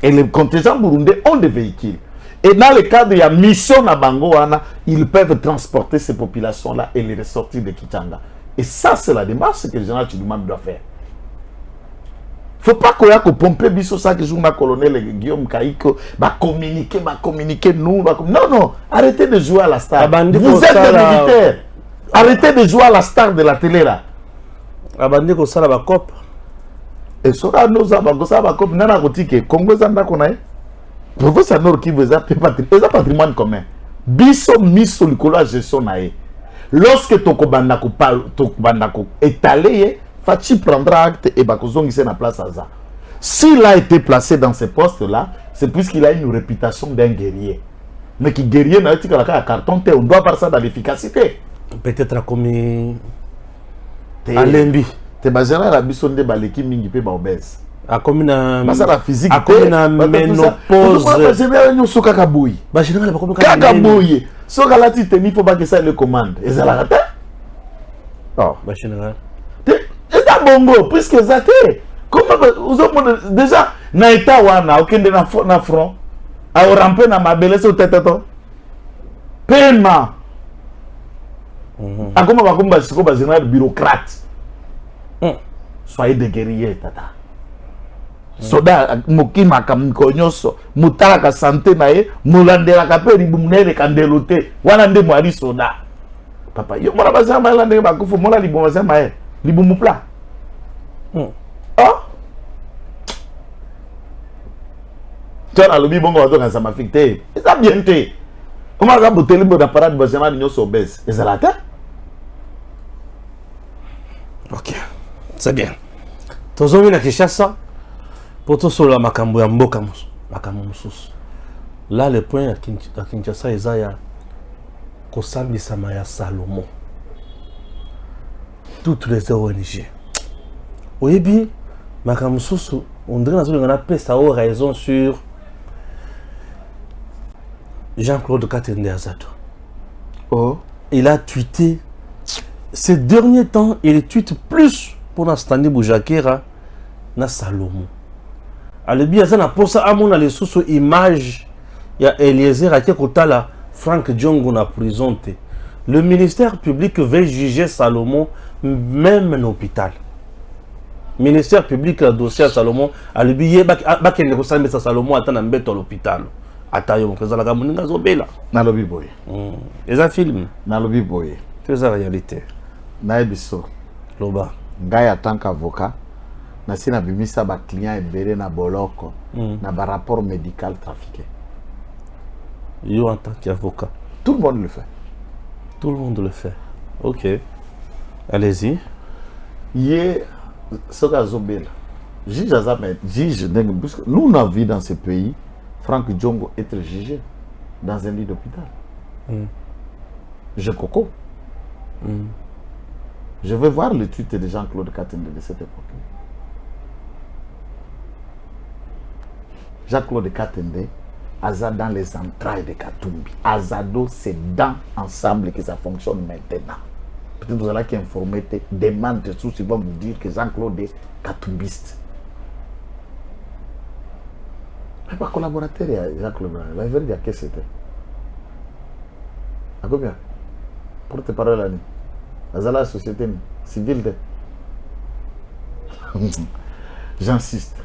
Et les contingents burundais ont des véhicules. Et dans le cadre de la mission à Bangoana, ils peuvent transporter ces populations-là et les ressortir de Kichanga. Et ça, c'est la démarche que le général Tshilombo doit faire. Il ne faut pas qu'on ait pompé biso ça que joue le colonel Guillaume Kaiko, communiquer nous. Non, arrêtez de jouer à la star. Vous êtes des militaires. Arrêtez de jouer à la star de la télé là. Abandé ko sala ba cop. Et so ka no za ba go sa ba cop nana ko tike Congo zanda ko nae. Professeur Nord qui vous a patrimoine commun. Biso miso likolo gestion nae. Lorsque toko banda ko étalé, Fachi prendra acte et bakozongi c'est na place aza. s'il a été placé dans ce poste-là, c'est puisqu'il a une réputation d'un guerrier. Mais qui guerrier, carton, on doit voir ça dans l'efficacité. Peut-être à commis à Lembi. Tu basé là la bison de baleki mingi pe ba obèse. À commis na la physique. À commis na ménopause. Je vais nous sur kakaboui. Bah général pas comme kakaboui. So kala ti teni faut pas que ça le commande. Et ça la rate. Oh, bah général. Et ça bongo puisque ça té. Comment vous avez déjà na état wana okende na front. A ramper na mabele so tete to. Paiement. Akoma bakumba siko ba général bureaucrate. Soyez des guerriers, tata. Soda mokima kamkonyoso, mutala ka santé nae, mulandela ka pe libumnele kandelote, wana nde mwari soda. Papa, yo mona bazama la ndenge bakufu mona libumu bazama e, libumu pla. Oh. Tona lobi bongo wato kan sama fikte. Eza bien te. Comment ka boteli bo da parade bazama nyoso obese. Eza la ta? Ok. C'est bien. Tozomi na Kinshasa pour tout sur la makambo ya mboka makambo mususu. Là le point à Kinshasa ezaya kosambisama ya Salomon. Toutes les ONG. Oyebi makambo mususu on dirait que on a pesa au raison sur Jean-Claude Katende Azado. Oh, il a tweeté ces derniers temps, il tweet plus pour Nastani Boujakera na Salomon. Alors bien ça na posa amona les sous image ya Eliezer Aké Kotala Frank Diongo na prison te. Le ministère public veut juger Salomon même en hôpital. Ministère public a dossier à Salomon alors bien ba kende ko sambesa Salomon atana mbeto à l'hôpital. Atayo mkaza la gamuninga zobela na lobi boy. Les film Na lobi boy. C'est la réalité. Na ebiso. Loba. Ngai en tant qu'avocat, na sina bimisa ba client ebere na boloko na ba rapport médical trafiqué. Yo en tant qu'avocat. Tout le monde le fait. Tout le monde le fait. Ok. Allez-y. Yé soka zobela. Juge Azame, juge nous on a vu dans ce pays Frank Diongo être jugé dans un lit d'hôpital. Je coco. Je veux voir le tweet de Jean-Claude Katende de cette époque. Jean-Claude Katende, Azad dans les entrailles de Katumbi. Azado, c'est dans ensemble que ça fonctionne maintenant. Peut-être que vous allez informer, demande de tout, ils vont vous dire que Jean-Claude est katumbiste. Mais pas collaborateur, Jean-Claude, la vérité, qu'est-ce que c'était? À combien? Pour te parler là, la société civile. J'insiste.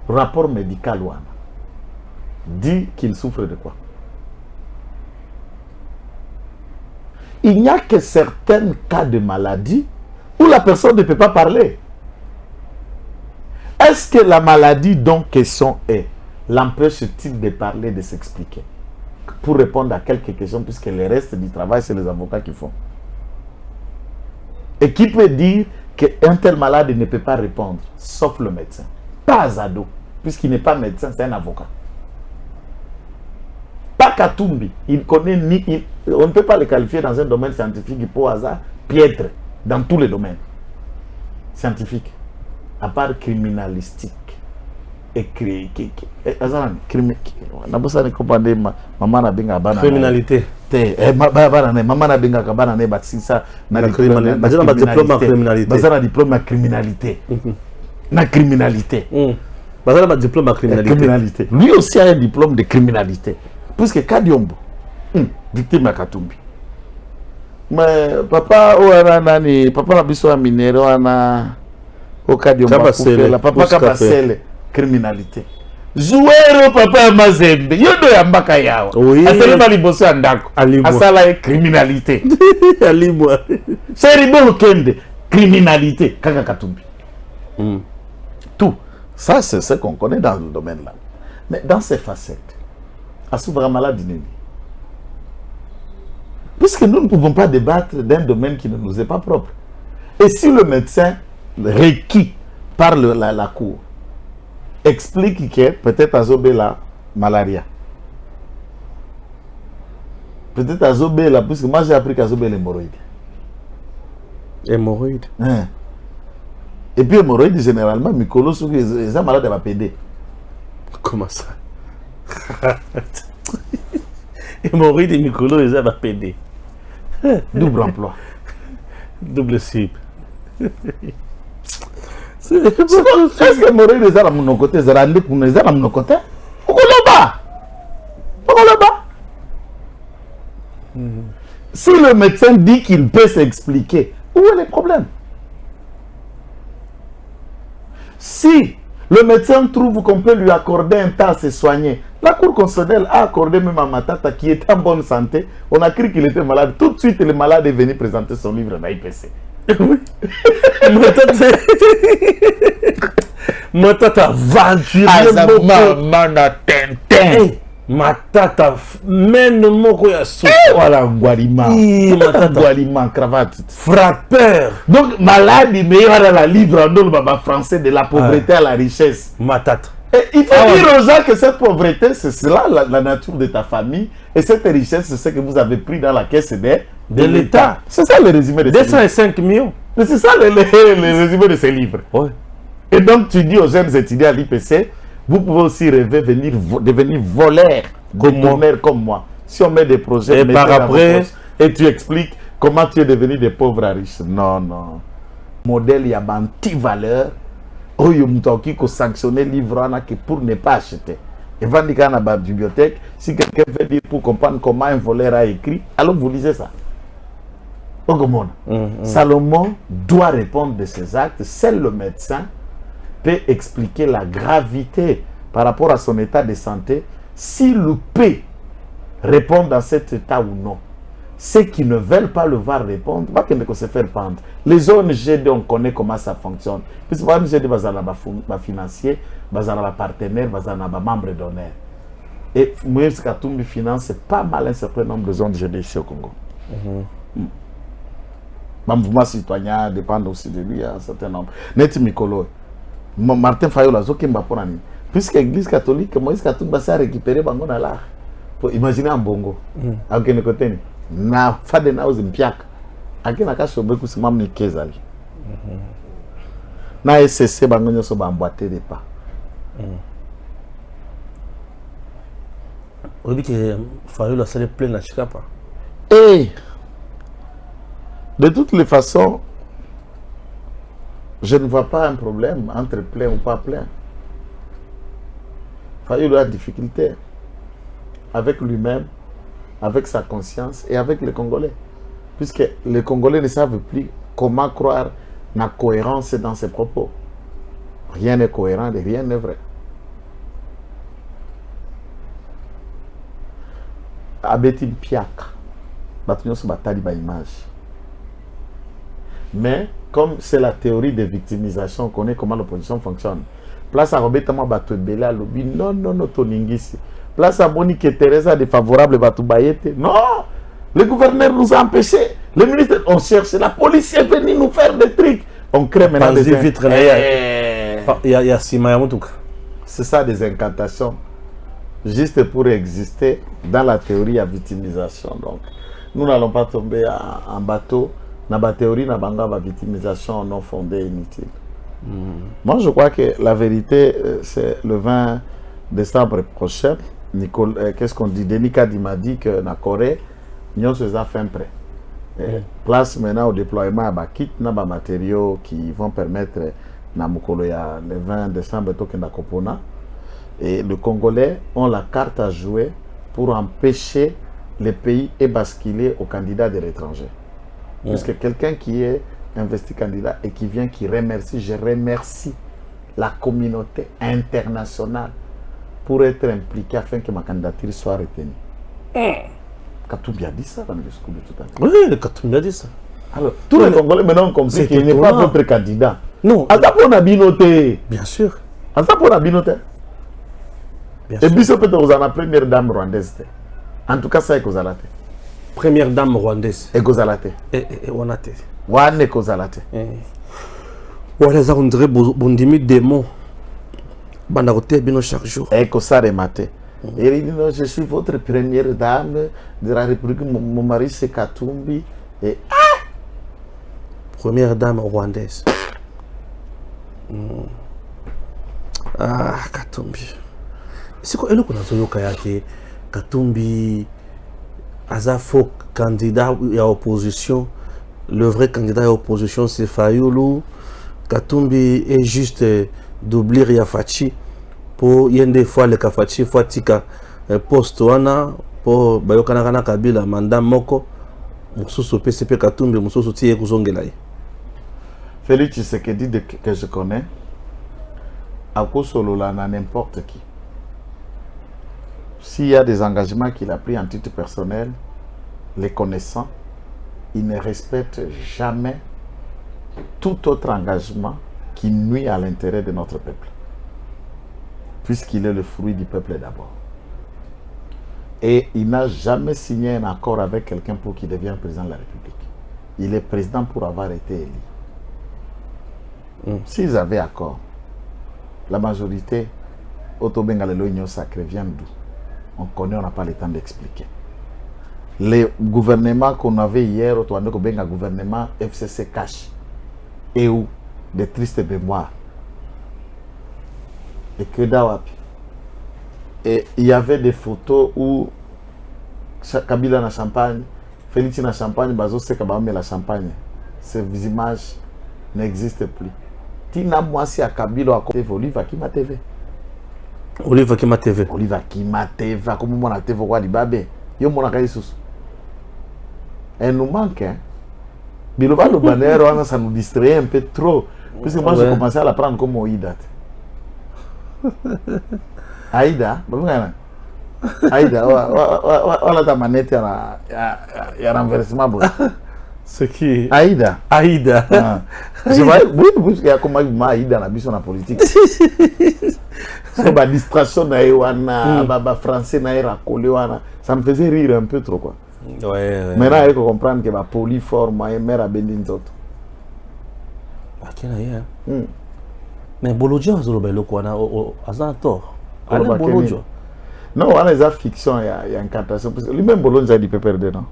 Rapport médical dit qu'il souffre de quoi? Il n'y a que certains cas de maladie où la personne ne peut pas parler. Est-ce que la maladie dont question est l'empêche-t-il de parler, de s'expliquer? Pour répondre à quelques questions, puisque le reste du travail, c'est les avocats qui font. Et qui peut dire qu'un tel malade ne peut pas répondre, sauf le médecin. Pas Azado, puisqu'il n'est pas médecin, c'est un avocat. Pas Katumbi, il connaît ni... on ne peut pas le qualifier dans un domaine scientifique pour hasard, piètre, dans tous les domaines scientifiques, à part criminalistique. Et criminalité. Maman na benga kabana ne batsisa na diplôme en criminalité. Bazana diplôme en criminalité. Na criminalité. Bazana diplôme en criminalité. Lui aussi a un diplôme de criminalité. Puisque Kadiombo, victime à Katumbi. Mais papa ouana nani, papa na biso a minero ana au Kadiombo. Papa Kabasele. Criminalité. Joueur papa Mazembe, yodo ya mbaka yao. Oui. Atelema liboso ya ndako. Asala e criminalité. Alimwa. Seribo Kende, criminalité. Kaka Katumbi. Tout. Ça, c'est ce qu'on connaît dans le domaine là. Mais dans ces facettes, Assouvra malade n'est. Puisque nous ne pouvons pas débattre d'un domaine qui ne nous est pas propre. Et si le médecin requis par la cour explique que peut-être Azobé la malaria. Peut-être Azobé la, puisque moi j'ai appris qu'Azobé l'hémorroïde. Hémorroïde. Hein. Et puis hémorroïde, généralement, Mikolo, les gens malades, va péder. Comment ça? Hémorroïde et Mikolo, les gens va péder. Double emploi. Double cible. Est-ce que hémorroïde, les gens à mon côté, les gens à mon côté? Si le médecin dit qu'il peut s'expliquer, où est le problème? Si le médecin trouve qu'on peut lui accorder un temps à se soigner, la Cour constitutionnelle a accordé même à Matata qui était en bonne santé, on a cru qu'il était malade. Tout de suite, le malade est venu présenter son livre dans l'IPC. Matata aventuré. Matata, mène mon ya voilà, Guarima. Guarima, cravate. Frappeur. Donc, malade, il meilleur dans la livre en le français de la pauvreté à la richesse. Matata. Et il faut dire aux gens que cette pauvreté, c'est cela la nature de ta famille. Et cette richesse, c'est ce que vous avez pris dans la caisse de l'État. C'est ça le résumé de 205 millions. C'est ça le résumé de ces livres. Ouais. Et donc, tu dis aux jeunes étudiants à l'IPC, vous pouvez aussi rêver devenir voleur, détourneur comme moi. Si on met des projets, et par après, et tu expliques comment tu es devenu des pauvres à riches. Non, non. Modèle, il y a une petite valeur. Oh, il y a qui sanctionner livre pour ne pas acheter. Et quand il y a une bibliothèque, si quelqu'un veut dire pour comprendre comment un voleur a écrit, alors vous lisez ça. Salomon doit répondre de ses actes. Seul le médecin peut expliquer la gravité par rapport à son état de santé, s'il peut répondre dans cet état ou non. Ceux qui ne veulent pas le voir répondre, pas qu'ils ne se faire pendre. Les ONG, on connaît comment ça fonctionne. Puisque les ONG, ils financiers, ils partenaires, ils membres d'honneur. Et Moïse Katumbi finance pas mal un certain nombre de ONG ici au Congo. Le mouvement citoyen dépend aussi de lui, un certain nombre. Net Mikolo. Martin Fayola, puisque l'église catholique, Moïse Katumba s'est récupéré dans l'art. Pour imaginer un bongo. À quel côté? Na fade na uzimpiak. À quel cas sur beaucoup de mamie Kezali. Na SCC bangonyo so bamboité des pas. On dit que Fayola s'est plein à Chikapa. Et de toutes les façons, je ne vois pas un problème entre plein ou pas plein. Fayola a des difficultés avec lui-même, avec sa conscience et avec les Congolais. Puisque les Congolais ne savent plus comment croire la cohérence dans ses propos. Rien n'est cohérent et rien n'est vrai. Abeti Piak, bâtiment sur bataille image. Mais comme c'est la théorie de victimisation, on connaît comment l'opposition fonctionne. Place à Robertement Batouebele à Lobi, non, Toningisi. Place à Monique Teresa défavorable Batoubayete. Non, le gouverneur nous a empêchés. Le ministre, on cherche. La police est venue nous faire des trucs. On crée maintenant des vitres. Il y a Sima Yamoutouka. C'est ça, des incantations. Juste pour exister dans la théorie à victimisation. Donc, nous n'allons pas tomber en bateau. Dans la théorie, dans la victimisation non fondée et inutile. Moi, je crois que la vérité, c'est le 20 décembre prochain. Qu'est-ce qu'on dit? Denis Kadi m'a dit que la Corée, nous avons fait prêt. Place maintenant au déploiement à Bakit, nous avons des matériaux qui vont permettre le 20 décembre de Kopona. Et les Congolais ont la carte à jouer pour empêcher les pays et basculer aux candidats de l'étranger. Puisque quelqu'un qui est investi candidat et qui vient, qui remercie, je remercie la communauté internationale pour être impliquée afin que ma candidature soit retenue. Katumbi a dit ça dans le discours de tout à l'heure. Oui, Katumbi a dit ça. Alors, tous les Congolais maintenant ont compris qu'il n'est pas votre candidat. Non. On a binoté. Bien sûr. On a binoté. Et puis, c'est peut-être la première dame rwandaise. En tout cas, ça est Kozalate. Première dame rwandaise. Et Kozalate. Et Wanate. Wane Kozalate. Voilà, ça, on dirait Bondimi démon. Bandaroté bino chaque jour. Et que ça rematé. Et il dit non, je suis votre première dame de la République. Mon mari c'est Katumbi. Et première dame rwandaise. Ah, Katumbi. C'est quoi le qu'on a zoyo kayake Katumbi aza faux candidat à opposition. Le vrai candidat à opposition c'est Fayulu. Katumbi est juste d'oublier Yafachi pour yende fois le Kafachi fois tika poste wana pour bayokana kana Kabila mandat moko mususu PCP Katumbi mususu tie kuzongela. Félix Tshisekedi que je connais à Kosolola na n'importe qui. S'il y a des engagements qu'il a pris en titre personnel, les connaissant, il ne respecte jamais tout autre engagement qui nuit à l'intérêt de notre peuple. Puisqu'il est le fruit du peuple d'abord. Et il n'a jamais signé un accord avec quelqu'un pour qu'il devienne président de la République. Il est président pour avoir été élu. S'ils avaient accord, la majorité, Otobengalelo Union Sacrée vient d'où? On connaît, on n'a pas le temps d'expliquer. Les gouvernements qu'on avait hier, au Benga gouvernement FCC cash, et où des tristes mémoires. Et que d'awapi. Et il y avait des photos où Kabila na champagne, Félix na champagne, Bazo Sekabame la champagne. Ces images n'existent plus. Tina Mwasi à Kabila à côté Oliva Kima TV. Oliva Kima TV. Oliva Kima TV. Comme moi na TV quoi libabe. Yo mona kaïsus. Elle nous manque. Hein. Biloba le banner, ça nous distrait un peu trop. Parce que moi j'ai commencé à la prendre comme Oïda. Aïda, Aïda, voilà ta manette, il y a renversement. C'est qui? Aïda. Aïda. Je vois, oui, il y a comment Aïda dans la politique. C'est la distraction, français, ça me faisait rire un peu trop. Quoi. Ouais. Maintenant, il faut comprendre que la polyforme, il mère à Bendinzot. Mais Bolodjo a zolobelo quoi na a tort. Alors Bolodjo. Non, on a des fictions, il y a une incantation. Lui-même Bolodjo a dit PPRD, non?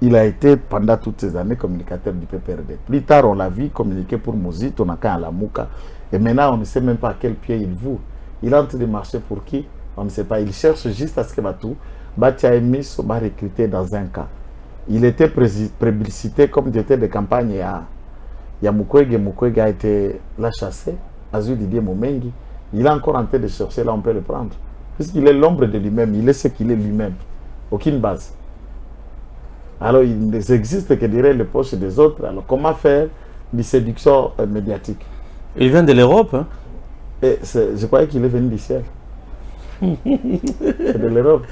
Il a été pendant toutes ces années communicateur du PPRD. Plus tard, on l'a vu communiquer pour Mouzit, on a qu'à la Mouka. Et maintenant, on ne sait même pas à quel pied il voue. Il est en train de marcher pour qui? On ne sait pas. Il cherche juste à ce que Batou, Batia Emis soit recruté dans un cas. Il était publicité comme directeur de campagne il y a Mukwege a été la chassé, Azul Didier Momengi. Il est encore en train de chercher, là on peut le prendre. Puisqu'il est l'ombre de lui-même, il est ce qu'il est lui-même. Aucune base. Alors il n'existe que derrière les poches des autres. Alors comment faire des séductions médiatiques? Il vient de l'Europe. Hein? Et je croyais qu'il est venu du ciel. C'est de l'Europe.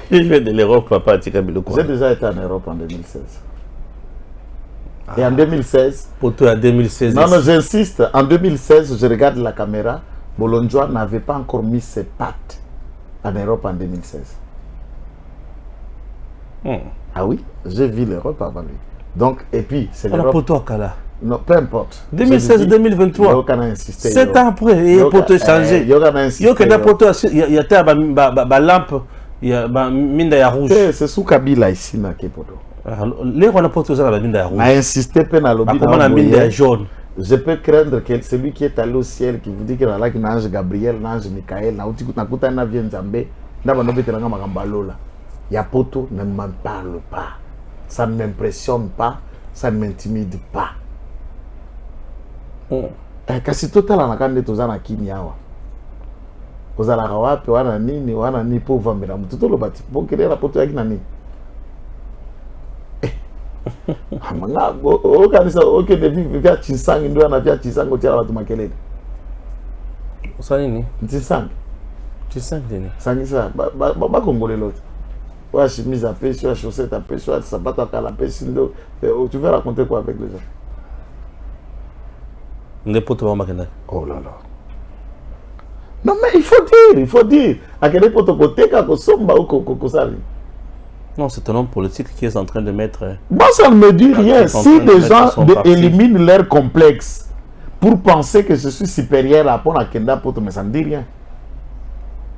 Il vient de l'Europe, papa. J'ai déjà été en Europe en 2016. Et en 2016... Pour toi, en 2016... Non, j'insiste. En 2016, je regarde la caméra. Bolonjoa n'avait pas encore mis ses pattes en Europe en 2016. Ah oui, j'ai vu l'Europe avant lui. Donc, et puis, c'est l'Europe... Pour toi, Kala. Non, peu importe. 2016-2023. 7 ans après, il y a pour te changer. Il y a pour toi, il y a une lampe, il y a une mine de rouge. C'est sous Kabila ici, qui est pour toi. Les gens n'ont pas la mine de rouge. A insisté peine à l'objet. Comment la mine de jaune? Je peux craindre que celui qui est allé au ciel, qui vous dit qu'il y a là l'ange Gabriel, l'ange Michael, il y a poto, ne m'en parle pas. Ça ne m'impressionne pas, ça ne m'intimide pas. Kasi total anakande tozana kimya wa. Ozala wapi wana nini po vambira mtoto lo bati bokelera poto yaki nani. Amanga okanisa oke de vivia Chisangi ndo anavia Chisango tia watu makelele. Osani ni? Chisangi nini? Sangisa ba kongole lote. Wa chemise à pêche, wa chaussette à pêche, wa sapato à la pêche ndo. Tu veux raconter quoi avec les gens? Oh là là. Non mais il faut dire. À quel point tu peux somba ou kokosali. Non, c'est un homme politique qui est en train de mettre... Moi, ça ne me dit rien. Si les gens éliminent leur complexe pour penser que je suis supérieur à Pona Kenda Poto, mais ça ne dit rien.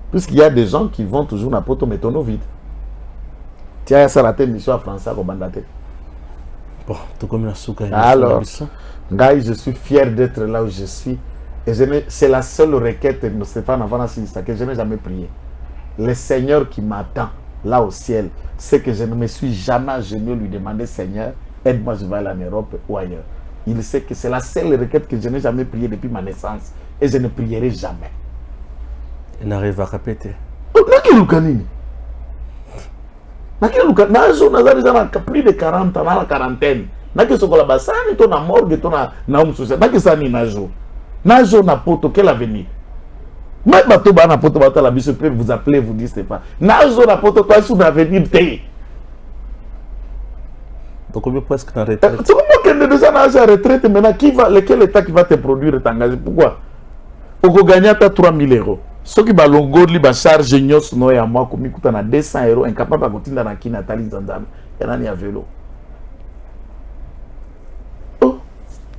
Puisqu'il y a des gens qui vont toujours à Poto, mais tonneau vide. Tiens, ça la tête mission à Français, au Bandate. Bon, tout comme la souka. Alors, je suis fier d'être là où je suis. Et c'est la seule requête de Stéphane Avanasista que je n'ai jamais prié. Le Seigneur qui m'attend là au ciel, c'est que je ne me suis jamais agenouillé lui demander Seigneur, aide-moi, je vais aller en Europe ou ailleurs. Il sait que c'est la seule requête que je n'ai jamais priée depuis ma naissance. Et je ne prierai jamais. Il n'arrive à répéter. Plus de 40 ans, dans la quarantaine. Naki sokola basani to na morgue to na umsusa. Naki sani najo. Najo na poto quel avenir? Même bato ba na poto bato la biso peut vous appeler vous dire Stéphane. Najo na poto quoi sur l'avenir té. Donc on est presque en retraite. Tu comprends que déjà na retraite maintenant qui va lequel état qui va te produire t'engager pourquoi? Oko gagner ta 3000 €. Ce qui va longoli ba charge nyos no ya moi komi kuta na 200 € incapable de continuer na ki Nathalie Zanzam. Yana ni a vélo.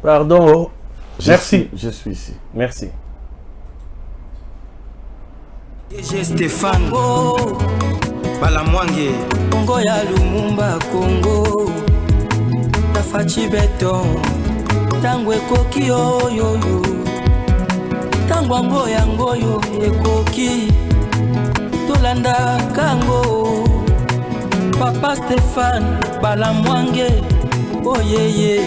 Pardon. Oh. Merci. Je suis ici. Merci. DG Stéphane Balamwange Congo ya Lumumba Congo Tafachi Beton Tango ekoki oyo Tango ngoya ngoyo ekoki Tolanda kango Papa Stéphane Balamwange Oh yeah yeah